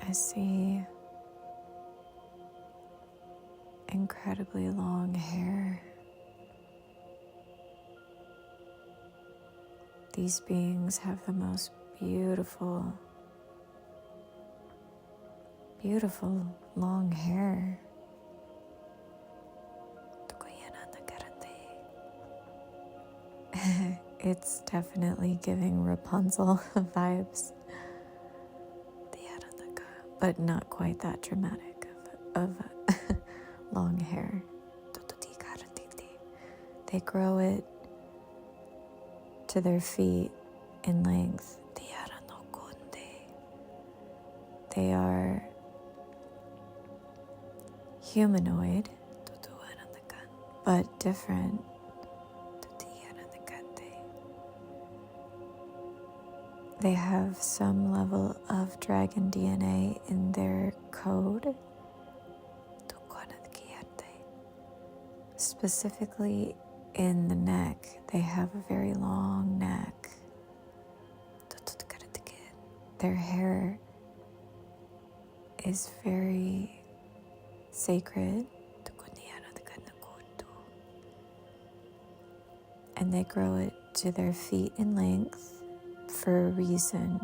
I see incredibly long hair. These beings have the most beautiful, beautiful long hair. It's definitely giving Rapunzel vibes, but not quite that dramatic of long hair. They grow it to their feet in length. They are humanoid, but different. They have some level of dragon DNA in their code. Specifically in the neck, they have a very long neck. Their hair is very sacred, and they grow it to their feet in length for a reason.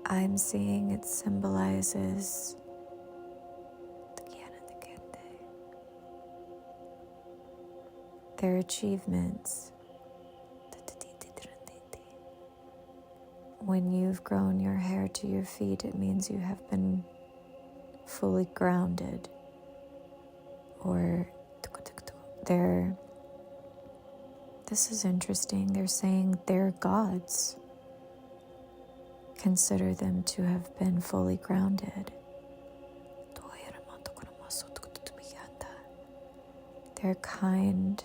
I'm seeing it symbolizes their achievements. When you've grown your hair to your feet, it means you have been fully grounded. Or this is interesting, they're saying their gods consider them to have been fully grounded. Their kind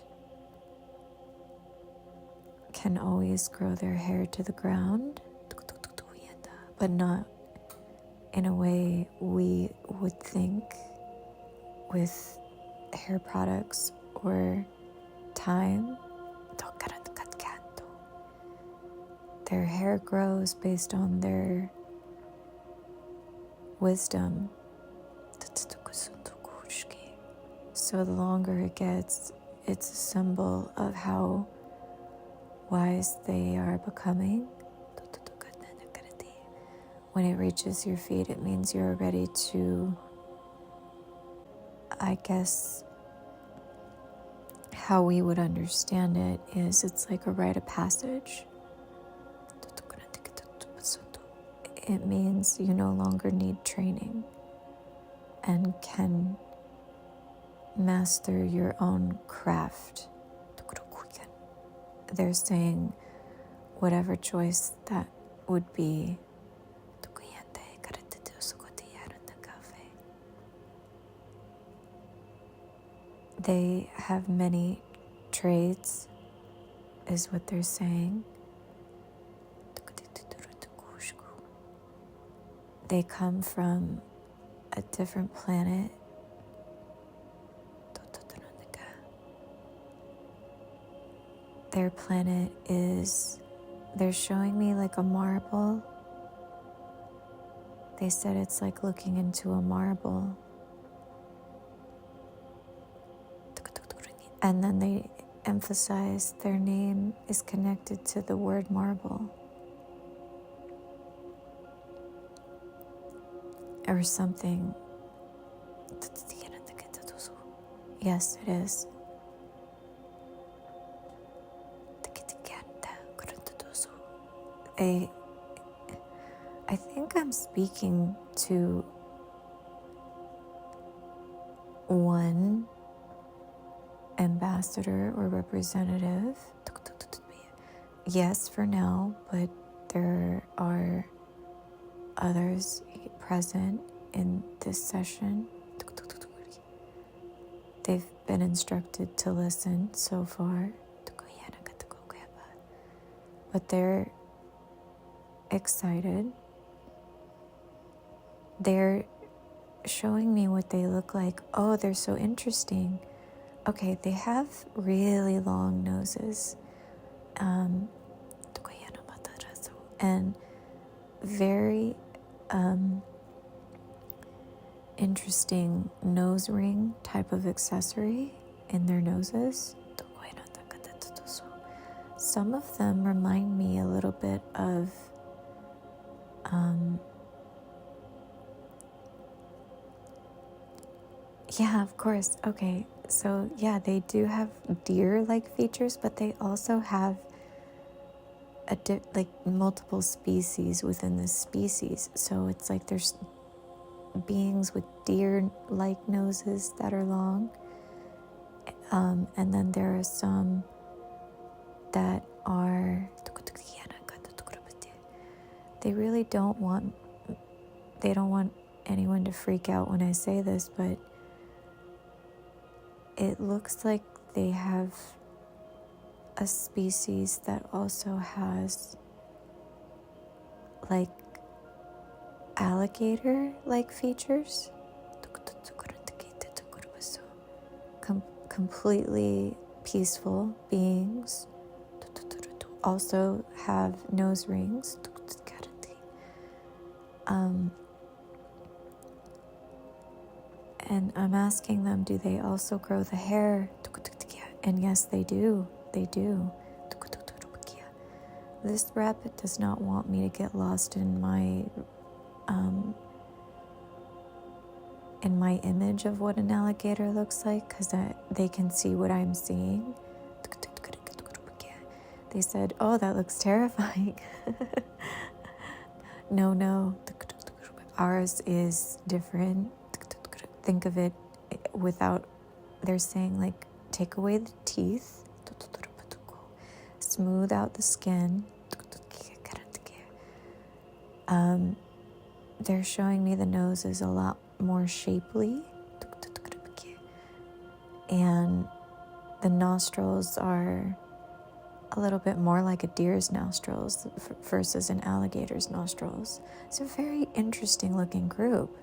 can always grow their hair to the ground, but not in a way we would think with hair products or time. Their hair grows based on their wisdom. So the longer it gets, it's a symbol of how wise they are becoming. When it reaches your feet, it means you're ready to, I guess, how we would understand it is it's like a rite of passage. It means you no longer need training and can master your own craft. They're saying whatever choice that would be, they have many trades, is what they're saying. They come from a different planet. Their planet is, they're showing me like a marble. They said it's like looking into a marble. And then they emphasize their name is connected to the word marble. Or something. Yes, it is. I think I'm speaking to one ambassador or representative. Yes, for now, but there are others present in this session. They've been instructed to listen so far, but they're excited. They're showing me what they look like. Oh, they're so interesting. okay, they have really long noses. And very interesting nose ring type of accessory in their noses. Some of them remind me a little bit of yeah, of course. Okay, so yeah, they do have deer-like features, but they also have like multiple species within this species. So it's like there's beings with deer-like noses that are long, and then there are some that are. They really don't want. They don't want anyone to freak out when I say this, but it looks like they have a species that also has like alligator-like features. Completely peaceful beings. Also have nose rings. And I'm asking them, do they also grow the hair? And yes, they do. They do. This rabbit does not want me to get lost in my image of what an alligator looks like, because they can see what I'm seeing. They said, oh, that looks terrifying. No. Ours is different. Think of it without, they're saying like, take away the teeth, smooth out the skin. They're showing me the nose is a lot more shapely, and the nostrils are a little bit more like a deer's nostrils versus an alligator's nostrils. It's a very interesting looking group.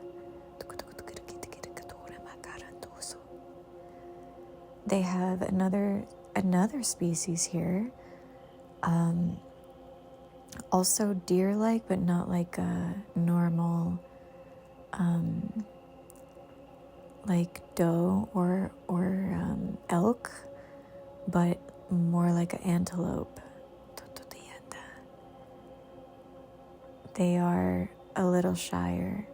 They have another species here, also deer-like, but not like a normal like doe or elk, but more like an antelope. They are a little shyer.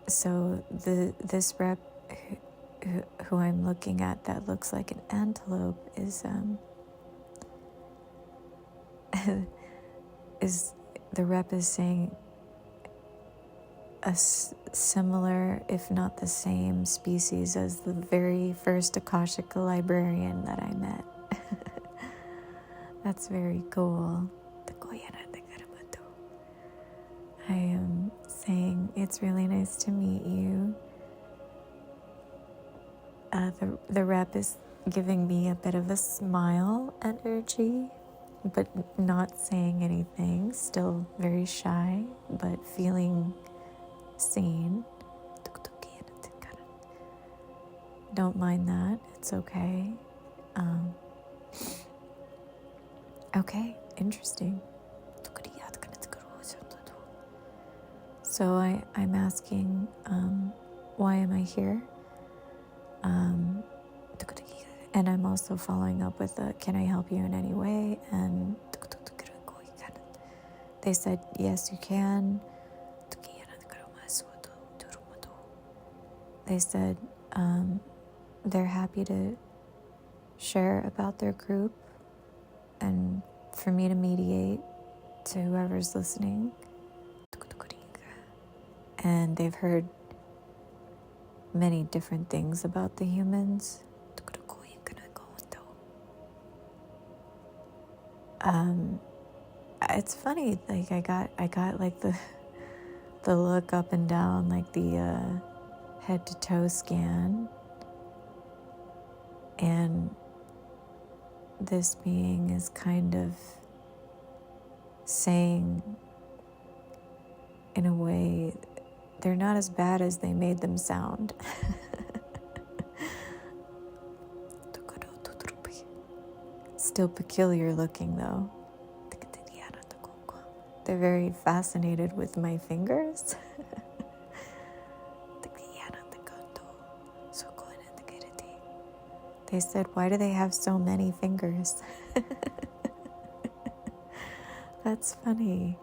So this rep who I'm looking at that looks like an antelope is is the rep is saying a similar, if not the same, species as the very first Akashic librarian that I met. That's very cool. I am saying it's really nice to meet you. The rep is giving me a bit of a smile energy, but not saying anything. Still very shy, but feeling seen. Don't mind that. It's okay. Okay, interesting. So I'm asking, why am I here? And I'm also following up with can I help you in any way? And they said, yes, you can. They said they're happy to share about their group and for me to mediate to whoever's listening. And they've heard many different things about the humans. It's funny, like I got like the look up and down, like the head to toe scan, and this being is kind of saying in a way they're not as bad as they made them sound. Still peculiar looking though. They're very fascinated with my fingers. They said, why do they have so many fingers? That's funny.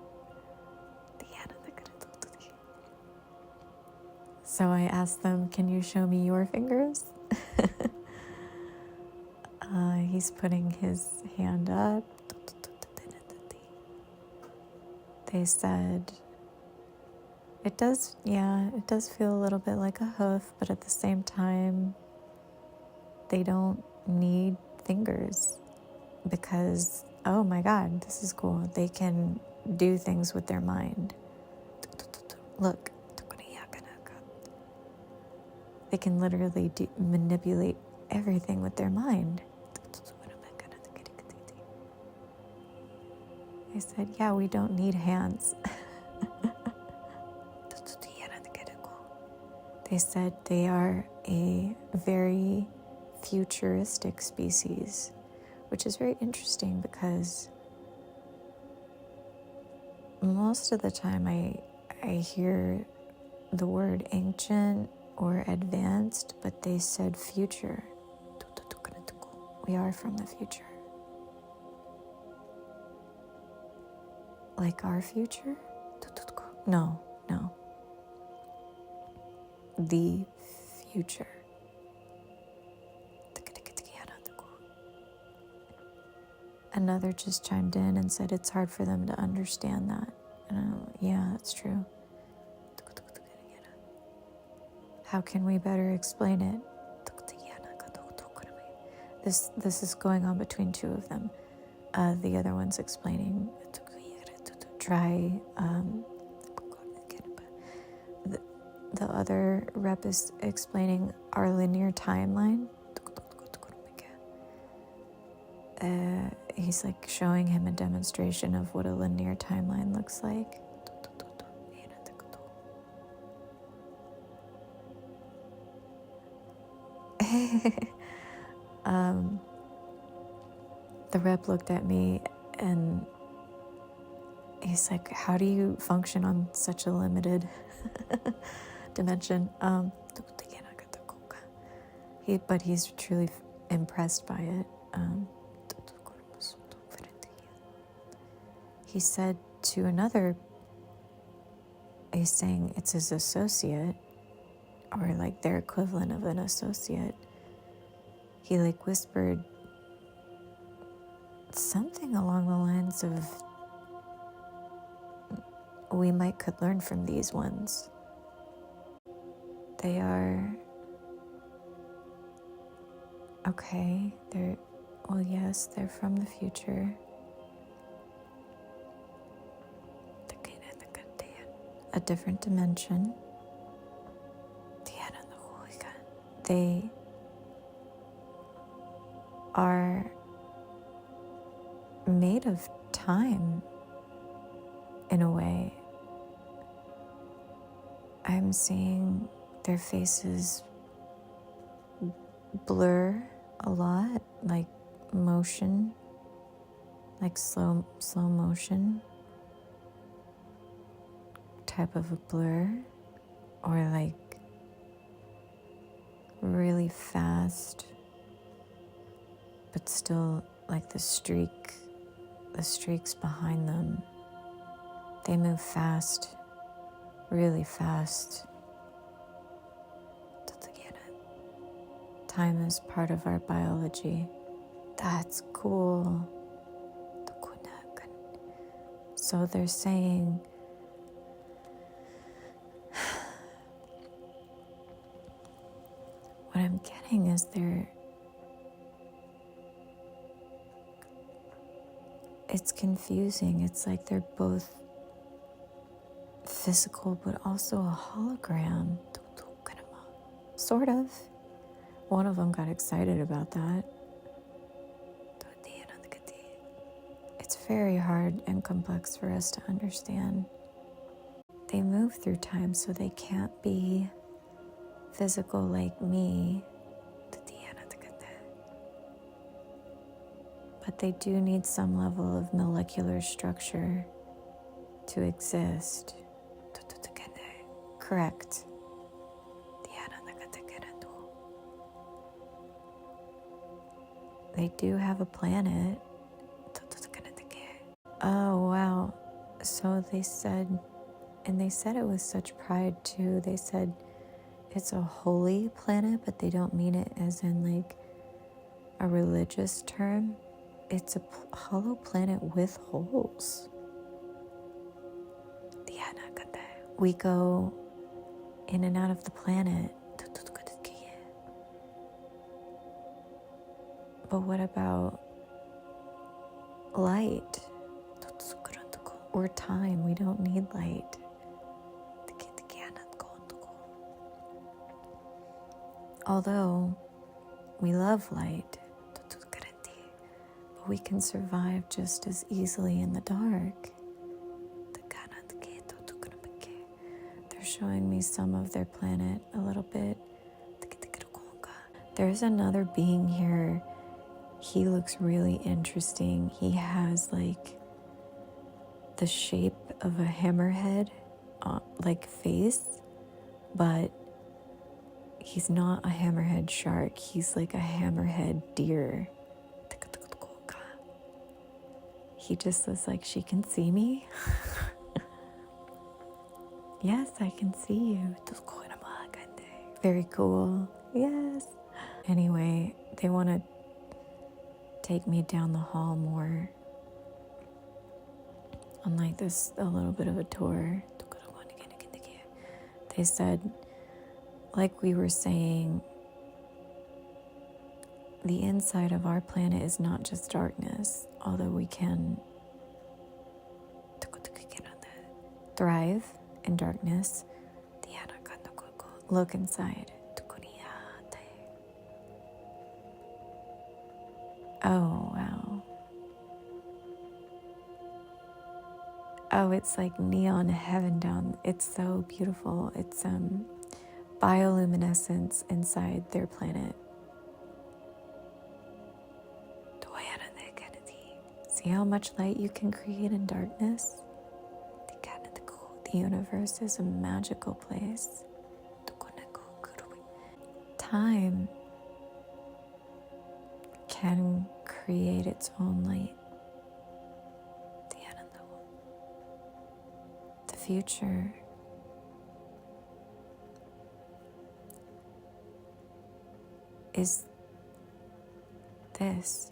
So I asked them, can you show me your fingers? He's putting his hand up. They said, it does feel a little bit like a hoof, but at the same time, they don't need fingers because, oh my God, this is cool. They can do things with their mind. Look. They can literally manipulate everything with their mind. They said, yeah, we don't need hands. They said they are a very futuristic species, which is very interesting because most of the time I hear the word ancient or advanced, but they said future. We are from the future. Like our future? No. The future. Another just chimed in and said it's hard for them to understand that. And yeah, that's true. How can we better explain it? This is going on between two of them. The other one's explaining. The other rep is explaining our linear timeline. He's like showing him a demonstration of what a linear timeline looks like. The rep looked at me and he's like, how do you function on such a limited dimension? But he's truly impressed by it. He said to another, he's saying it's his associate, or like their equivalent of an associate. He like whispered something along the lines of, we could learn from these ones. They are okay. Yes, they're from the future. A different dimension. They are made of time in a way. I'm seeing their faces blur a lot, like motion, like slow motion type of a blur, or like really fast, but still like the streaks behind them. They move fast, really fast. Time is part of our biology. That's cool. So they're saying, what I'm getting is it's confusing. It's like they're both physical, but also a hologram. Sort of. One of them got excited about that. It's very hard and complex for us to understand. They move through time, so they can't be physical like me. But but they do need some level of molecular structure to exist. Correct. They do have a planet. Oh, wow. So they said, and they said it with such pride too. They said it's a holy planet, but they don't mean it as in like a religious term. It's a hollow planet with holes. We go in and out of the planet. But what about light or time? We don't need light. Although we love light, but we can survive just as easily in the dark. They're showing me some of their planet a little bit. There's another being here. He looks really interesting. He has like the shape of a hammerhead, like face, but he's not a hammerhead shark. He's like a hammerhead deer. He just looks like, she can see me. Yes, I can see you. Very cool. Yes. Anyway, they want to take me down the hall more on like this, a little bit of a tour. They said, like we were saying, the inside of our planet is not just darkness, although we can thrive in darkness. Look inside. Oh, wow. Oh, it's like neon heaven down. It's so beautiful. It's bioluminescence inside their planet. See how much light you can create in darkness? The universe is a magical place. Time can create its own light. The future is this.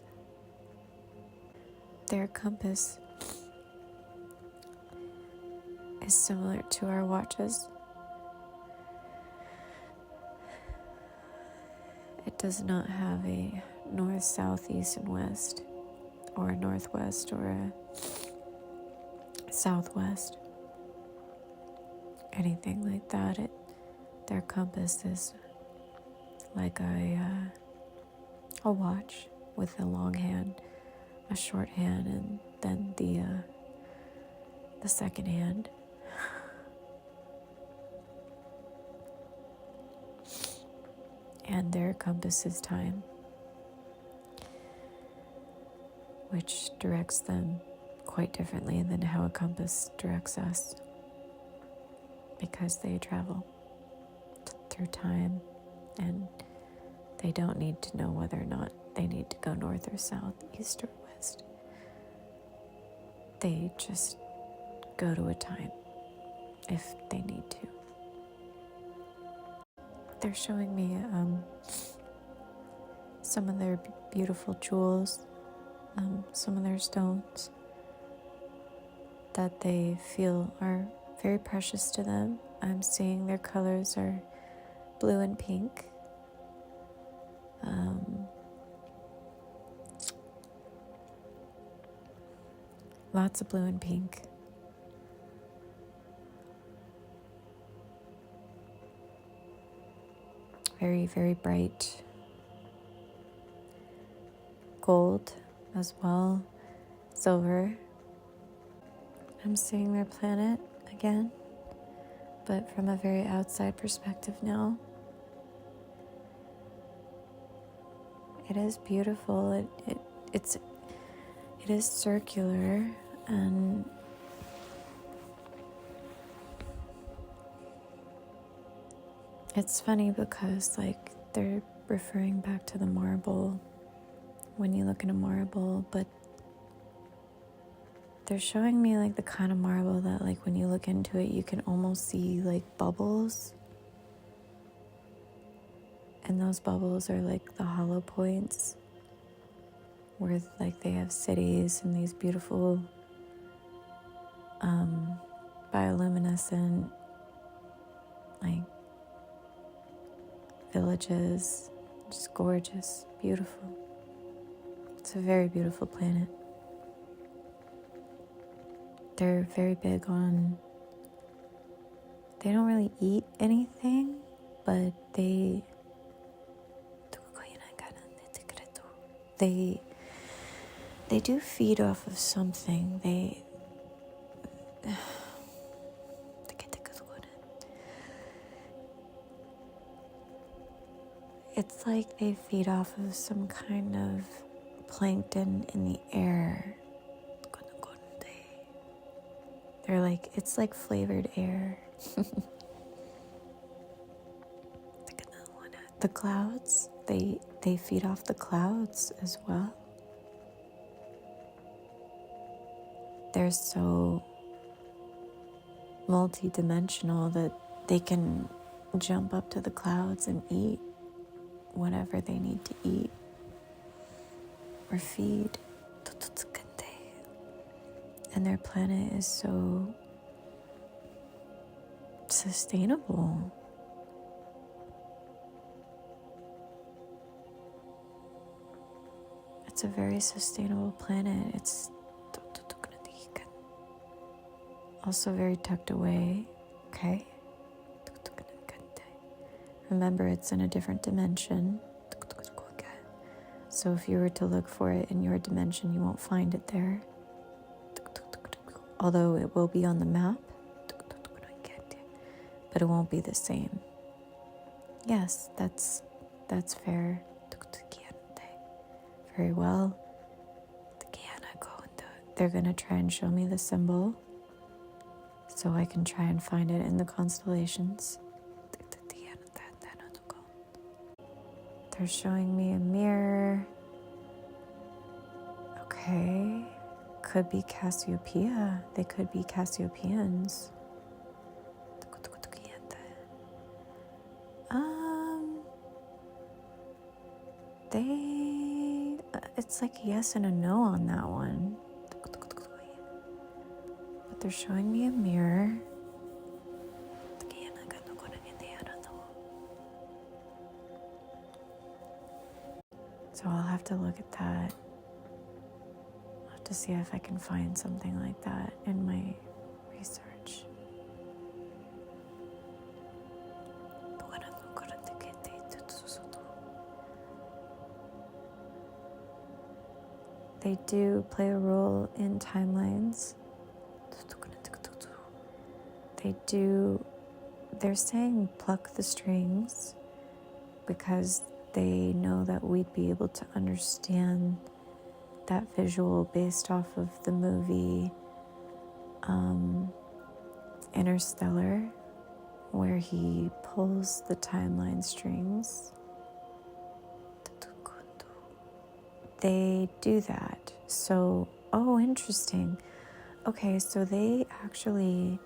Their compass is similar to our watches. It does not have a north, south, east, and west, or a northwest, or a southwest, anything like that. Their compass is like a watch with a long hand, a short hand, and then the second hand. And their compass is time, which directs them quite differently than how a compass directs us, because they travel through time and they don't need to know whether or not they need to go north or south, east or west. They just go to a time if they need to. They're showing me some of their beautiful jewels, some of their stones that they feel are very precious to them. I'm seeing their colors are blue and pink. Lots of blue and pink. Very, very bright. Gold as well. Silver. I'm seeing their planet again, but from a very outside perspective now. It is beautiful. It's It is circular, and it's funny because like they're referring back to the marble when you look at a marble, but they're showing me like the kind of marble that like when you look into it you can almost see like bubbles, and those bubbles are like the hollow points where like they have cities and these beautiful bioluminescent like villages. Just gorgeous, beautiful. It's a very beautiful planet. They're very big on, they don't really eat anything, but they do feed off of something. It's like they feed off of some kind of plankton in the air. They're like, it's like flavored air. The clouds, they feed off the clouds as well. They're so multi-dimensional that they can jump up to the clouds and eat whatever they need to eat or feed. And their planet is so sustainable. It's a very sustainable planet. It's also very tucked away, okay? Remember, it's in a different dimension. So if you were to look for it in your dimension, you won't find it there. Although it will be on the map, but it won't be the same. Yes, that's fair. Very well. They're gonna try and show me the symbol so I can try and find it in the constellations. They're showing me a mirror. Okay. Could be Cassiopeia. They could be Cassiopeians. It's like a yes and a no on that one. But they're showing me a mirror. So I'll have to look at that. I'll have to see if I can find something like that in my research. They do play a role in timelines. They're saying pluck the strings because they know that we'd be able to understand that visual based off of the movie Interstellar, where he pulls the timeline strings. They do that. So, oh, interesting. Okay, so they actually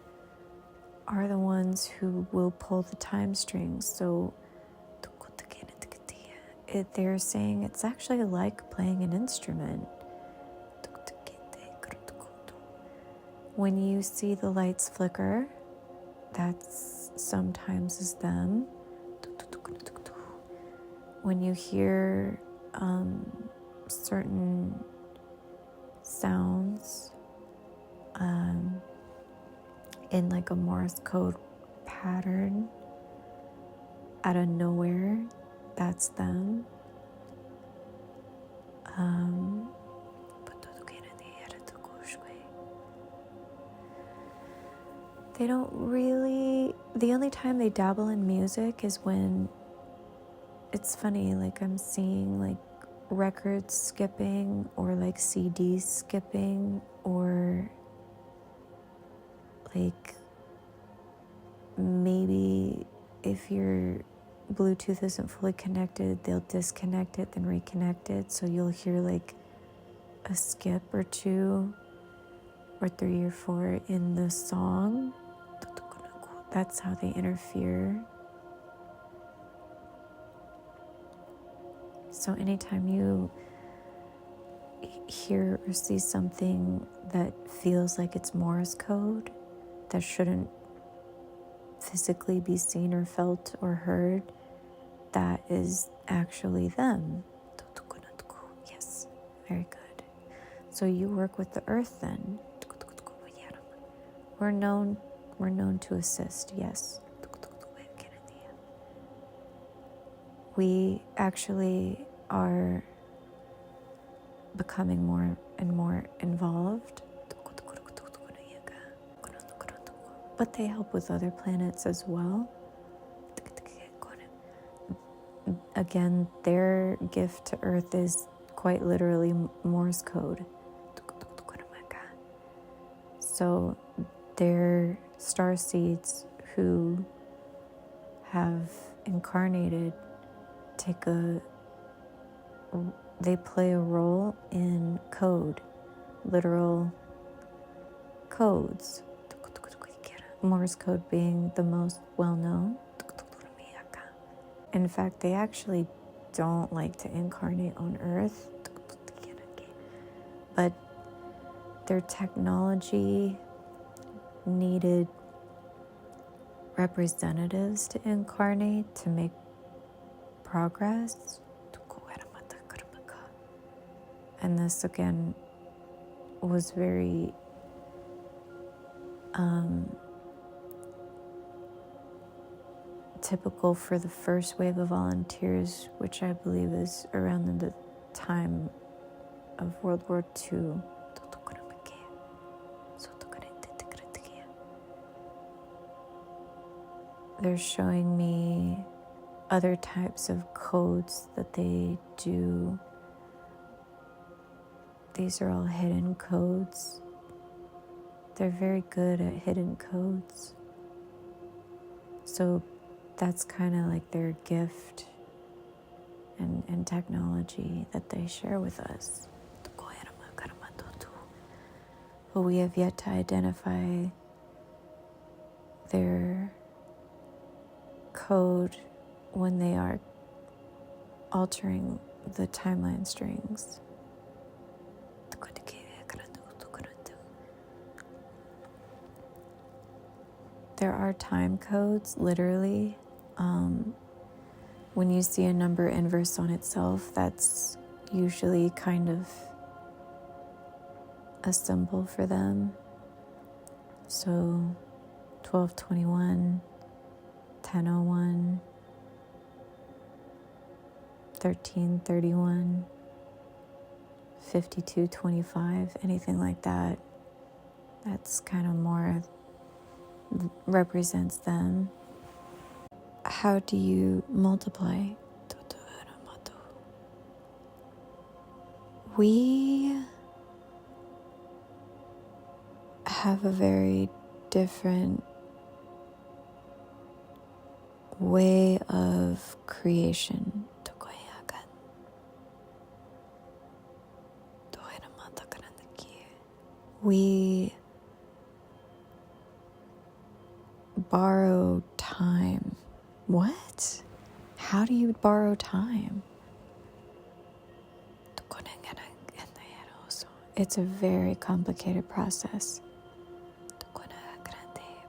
are the ones who will pull the time strings. So they're saying it's actually like playing an instrument. When you see the lights flicker, that's sometimes is them. When you hear certain sounds in like a Morse code pattern out of nowhere, that's them. They don't really, the only time they dabble in music is when, it's funny, like I'm seeing like record skipping or like CD skipping, or like maybe if your Bluetooth isn't fully connected, they'll disconnect it, then reconnect it. So you'll hear like a skip or two or three or four in the song. That's how they interfere. So anytime you hear or see something that feels like it's Morse code, that shouldn't physically be seen or felt or heard, that is actually them. Yes, very good. So you work with the earth then. We're known to assist, yes. We actually are becoming more and more involved. But they help with other planets as well. Again, their gift to Earth is quite literally Morse code. So their star seeds who have incarnated they play a role in code, literal codes. Morse code being the most well-known. In fact, they actually don't like to incarnate on Earth, but their technology needed representatives to incarnate to make progress. And this again was very typical for the first wave of volunteers, which I believe is around the time of World War II. They're showing me other types of codes that they do. These are all hidden codes. They're very good at hidden codes. So that's kind of like their gift and technology that they share with us. But we have yet to identify their code when they are altering the timeline strings. There are time codes, literally. When you see a number inverse on itself, that's usually kind of a symbol for them. So 1221, 1001, 1331, 5225, anything like that. That's kind of more represents them. How do you multiply? We have a very different way of creation. We borrow time. What? How do you borrow time? It's a very complicated process.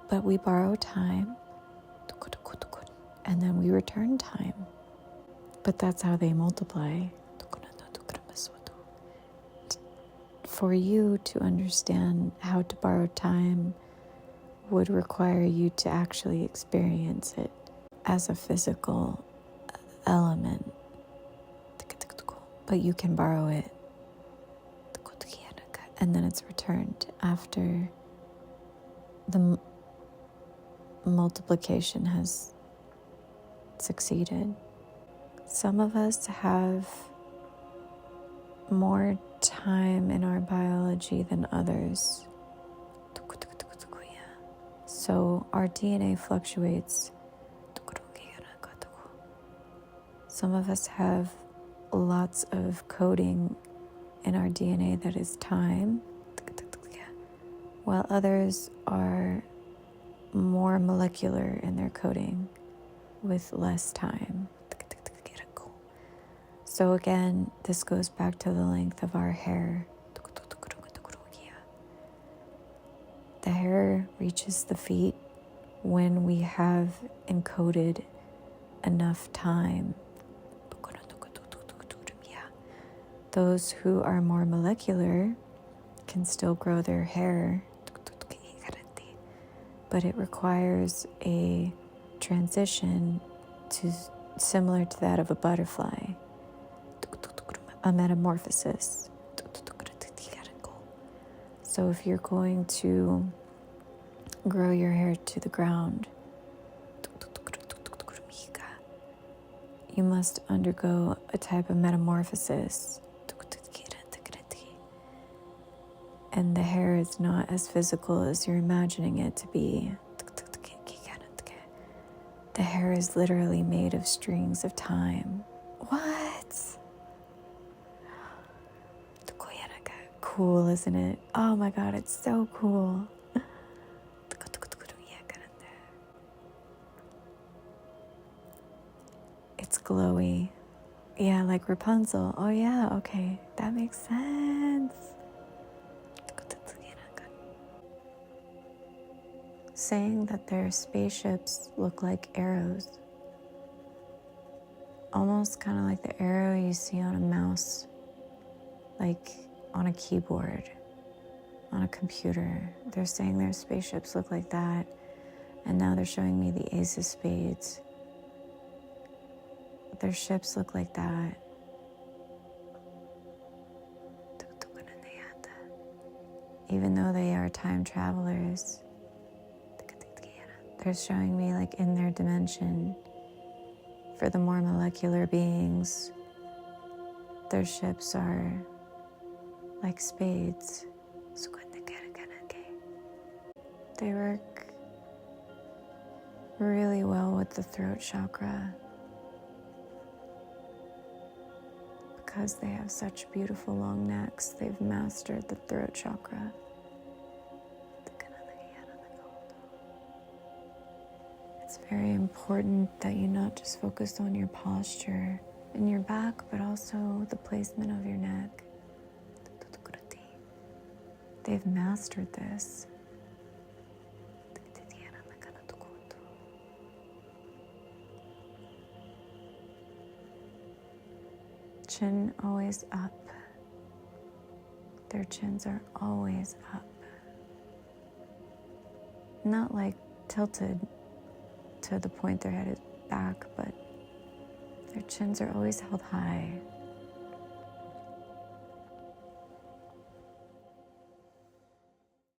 But we borrow time, and then we return time. But that's how they multiply. For you to understand how to borrow time would require you to actually experience it as a physical element. But you can borrow it, and then it's returned after the multiplication has succeeded. Some of us have more time in our biology than others. So our DNA fluctuates. Some of us have lots of coding in our DNA that is time, while others are more molecular in their coding with less time. So again, this goes back to the length of our hair. The hair reaches the feet when we have encoded enough time. Those who are more molecular can still grow their hair, but it requires a transition to similar to that of a butterfly, a metamorphosis. So if you're going to grow your hair to the ground, you must undergo a type of metamorphosis. And the hair is not as physical as you're imagining it to be. The hair is literally made of strings of time. What? Cool, isn't it? Oh my God, it's so cool. It's glowy. Yeah, like Rapunzel. Oh yeah, okay. That makes sense. Saying that their spaceships look like arrows. Almost kind of like the arrow you see on a mouse, like on a keyboard, on a computer. They're saying their spaceships look like that. And now they're showing me the Ace of Spades. Their ships look like that. Even though they are time travelers, they're showing me like in their dimension. For the more molecular beings, their ships are like spades. They work really well with the throat chakra because they have such beautiful long necks. They've mastered the throat chakra. It's very important that you not just focus on your posture in your back, but also the placement of your neck. They've mastered this. Chin always up. Their chins are always up. Not like tilted to the point their head is back, but their chins are always held high.